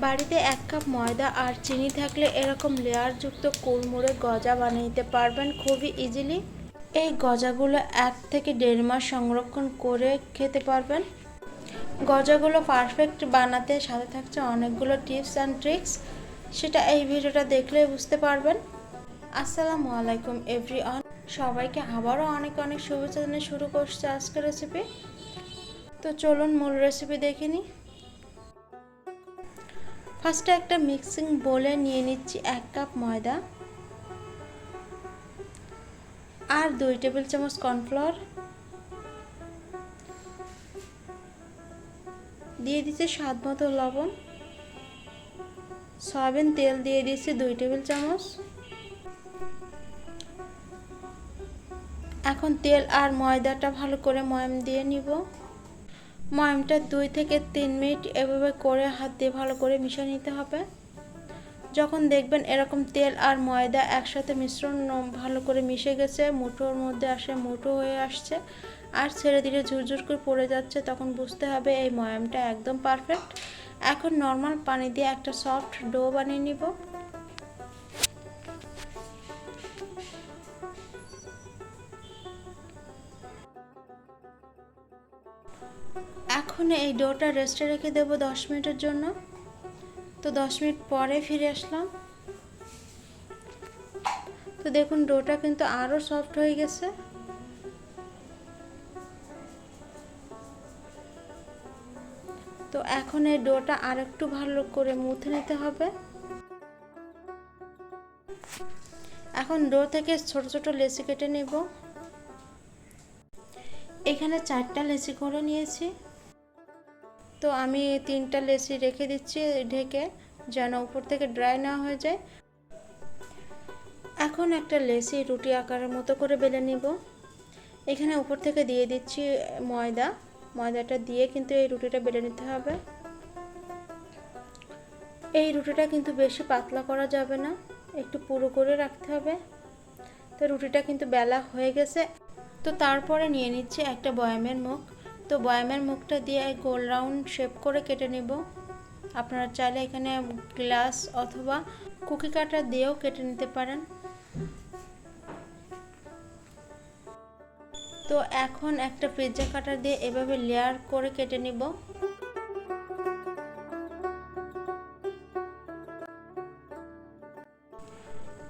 বাড়িতে 1 কাপ ময়দা আর চিনি থাকলে এরকম লেয়ারযুক্ত কুড়মুড়ে গজা বানিয়ে নিতে পারবেন খুবই ইজিলি। এই গজাগুলো 1 থেকে 1.5 মাস সংরক্ষণ করে খেতে পারবেন। গজাগুলো পারফেক্ট বানাতে সাথে থাকছে অনেকগুলো টিপস অ্যান্ড ট্রিক্স, সেটা এই ভিডিওটা দেখলেই বুঝতে পারবেন। আসসালামু আলাইকুম এভরিওয়ান, সবাইকে আবারও অনেক অনেক শুভেচ্ছা জানিয়ে শুরু করছে আজকের রেসিপি। তো চলুন মূল রেসিপি দেখে নিই। ফার্স্টে একটা মিক্সিং বোলে নিয়ে নিচ্ছি 1 কাপ ময়দা আর 2 টেবিল চামচ কর্নফ্লাওয়ার, দিয়ে দিচ্ছি স্বাদ মতো লবণ, সয়াবিন তেল দিয়ে দিচ্ছি 2 টেবিল চামচ। এখন তেল আর ময়দাটা ভালো করে ময়াম দিয়ে নিব। ময়ামটা 2 থেকে 3 মিনিট এভাবে করে হাত দিয়ে ভালো করে মিশিয়ে নিতে হবে। যখন দেখবেন এরকম তেল আর ময়দা একসাথে মিশ্রণ ভালো করে মিশে গেছে, মুঠোর মধ্যে মুঠো হয়ে আসছে আর ছেড়ে দিলে ঝুরঝুর করে পড়ে যাচ্ছে, তখন বুঝতে হবে এই ময়ামটা একদম পারফেক্ট। এখন নর্মাল পানি দিয়ে একটা সফট ডো বানিয়ে নিব। এখন এই ডোটা রেস্টে রেখে দেব 10 মিনিটের জন্য। তো 10 মিনিট পরে ফিরে আসলাম। তো দেখুন ডোটা কিন্তু আরও সফট হয়ে গেছে। তো এখন এই ডোটা আরেকটু ভালো করে মুথে নিতে হবে। এখন ডো থেকে ছোট ছোট লেচি কেটে নেব। এখানে 4টা লেচি করে নিয়েছি। তো আমি 3টা লেচি রেখে দিচ্ছি ঢেকে, যেন উপর থেকে ড্রাই না হয়ে যায়। এখন একটা লেচি রুটি আকারের মতো করে বেলে নিব। এখানে উপর থেকে দিয়ে দিচ্ছি ময়দাটা দিয়ে কিন্তু এই রুটিটা বেলে নিতে হবে। এই রুটিটা কিন্তু বেশি পাতলা করা যাবে না, একটু পুরো করে রাখতে হবে। তো রুটিটা কিন্তু বেলা হয়ে গেছে। তো তারপরে নিয়ে নিচ্ছি একটা বয়ামের মুখ। তো বয়ামের মুখটা দিয়ে গোল রাউন্ড শেপ করে কেটে নেব। আপনারা চাইলে এখানে গ্লাস অথবা কুকি কাটার দিয়েও কেটে নিতে পারেন। তো এখন একটা পিৎজা কাটার দিয়ে এভাবে লেয়ার করে কেটে নিব।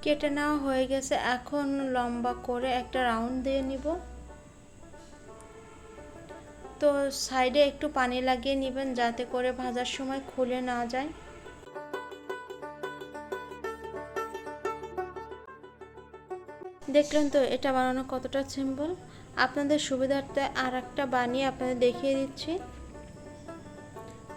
কেটে নেওয়া হয়ে গেছে। এখন লম্বা করে একটা রাউন্ড দিয়ে নিব। তো সাইডে একটু পানি লাগিয়ে নেবেন যাতে করে ভাজার সময় খুলে না যায়। দেখলেন তো এটা বানানো কতটা সিম্পল। আপনাদের সুবিধার্থে আর একটা বানিয়ে আপনাদের দেখিয়ে দিচ্ছি।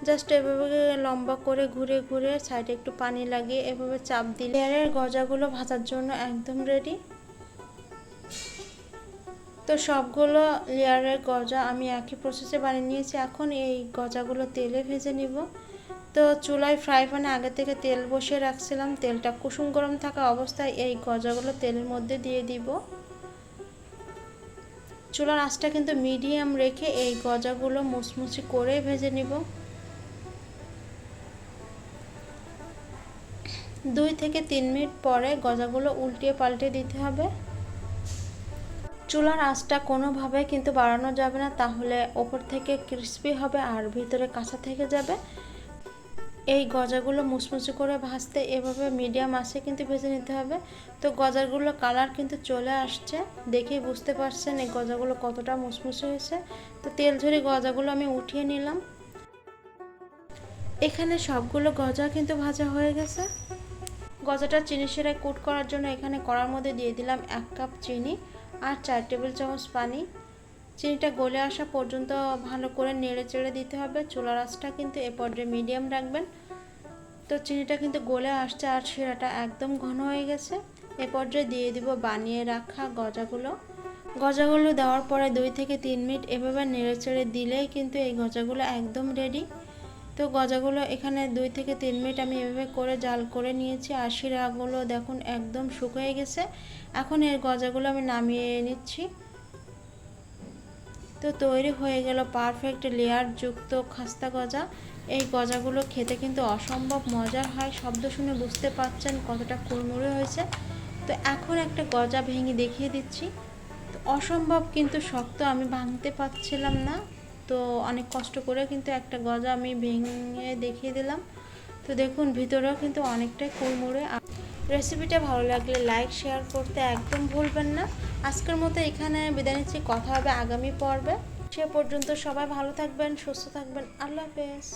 জাস্ট এভাবে লম্বা করে ঘুরে ঘুরে সাইডে একটু পানি লাগিয়ে এভাবে চাপ দিলে লেয়ারের গজাগুলো ভাজার জন্য একদম রেডি। তো সবগুলো লেয়ারের গজা আমি একই প্রসেসে বানিয়ে নিয়েছি। এখন এই গজাগুলো তেলে ভেজে নিব। তো চুলায় ফ্রাই প্যানে আগে থেকে তেল বসিয়ে রাখছিলাম। তেলটা কুসুম গরম থাকা অবস্থায় এই গজাগুলো তেলের মধ্যে দিয়ে দিব। চুলার আঁচটা কিন্তু মিডিয়াম রেখে এই গজাগুলো মুচমুচি করে ভেজে নিব। 2 থেকে 3 মিনিট পরে গজাগুলো উল্টিয়ে পাল্টে দিতে হবে। চুলার আঁচটা কোনোভাবে কিন্তু বাড়ানো যাবে না, তাহলে ওপর থেকে ক্রিস্পি হবে আর ভিতরে কাঁচা থেকে যাবে। এই গজাগুলো মুচমুচে করে ভাজতে এভাবে মিডিয়াম আঁচে কিন্তু ভেজে নিতে হবে। তো গজাগুলো কালার কিন্তু চলে আসছে, দেখেই বুঝতে পারছেন এই গজাগুলো কতটা মুচমুচে হয়েছে। তো তেল ঝরে গজাগুলো আমি উঠিয়ে নিলাম। এখানে সবগুলো গজা কিন্তু ভাজা হয়ে গেছে। গজাটা চিনি শিরায় কোট করার জন্য এখানে কড়ার মধ্যে দিয়ে দিলাম 1 কাপ চিনি আর 4 টেবিল চামচ পানি। চিনিটা গলে আসা পর্যন্ত ভালো করে নেড়ে চেড়ে দিতে হবে। চুলার আঁচটা কিন্তু এ পর্যায়ে মিডিয়াম রাখবেন। তো চিনিটা কিন্তু গলে আসছে আর শিরাটা একদম ঘন হয়ে গেছে। এ পর্যায়ে দিয়ে দিব বানিয়ে রাখা গজাগুলো দেওয়ার পরে 2 থেকে 3 মিনিট এভাবে নেড়ে চেড়ে দিলেই কিন্তু এই গজাগুলো একদম রেডি। তো গজাগুলো এখানে 2 থেকে 3 মিনিট আমি এভাবে করে জাল করে নিয়েছি আর শিরাগুলো দেখুন একদম শুকিয়ে গেছে। এখন এর গজাগুলো আমি নামিয়ে নিচ্ছি। তো তৈরি হয়ে গেল পারফেক্ট লেয়ার যুক্ত খাস্তা গজা। এই গজাগুলো খেতে কিন্তু অসম্ভব মজার হয়, শব্দ শুনে বুঝতে পারছেন কতটা কুড়মুড়ে হয়েছে। তো এখন একটা গজা ভেঙে দেখিয়ে দিচ্ছি। তো অসম্ভব কিন্তু শক্ত, আমি ভাঙতে পারছিলাম না, তো অনেক কষ্ট করে কিন্তু একটা গজা আমি ভেঙে দেখিয়ে দিলাম। তো দেখুন ভিতরেও কিন্তু অনেকটাই কুড়মুড়ে। রেসিপিটা ভালো লাগলে লাইক শেয়ার করতে একদম ভুলবেন না। আজকের মতো এখানে বিদায় নিচ্ছি, কথা হবে আগামী পর্বে। সে পর্যন্ত সবাই ভালো থাকবেন, সুস্থ থাকবেন। আল্লাহ হাফেজ।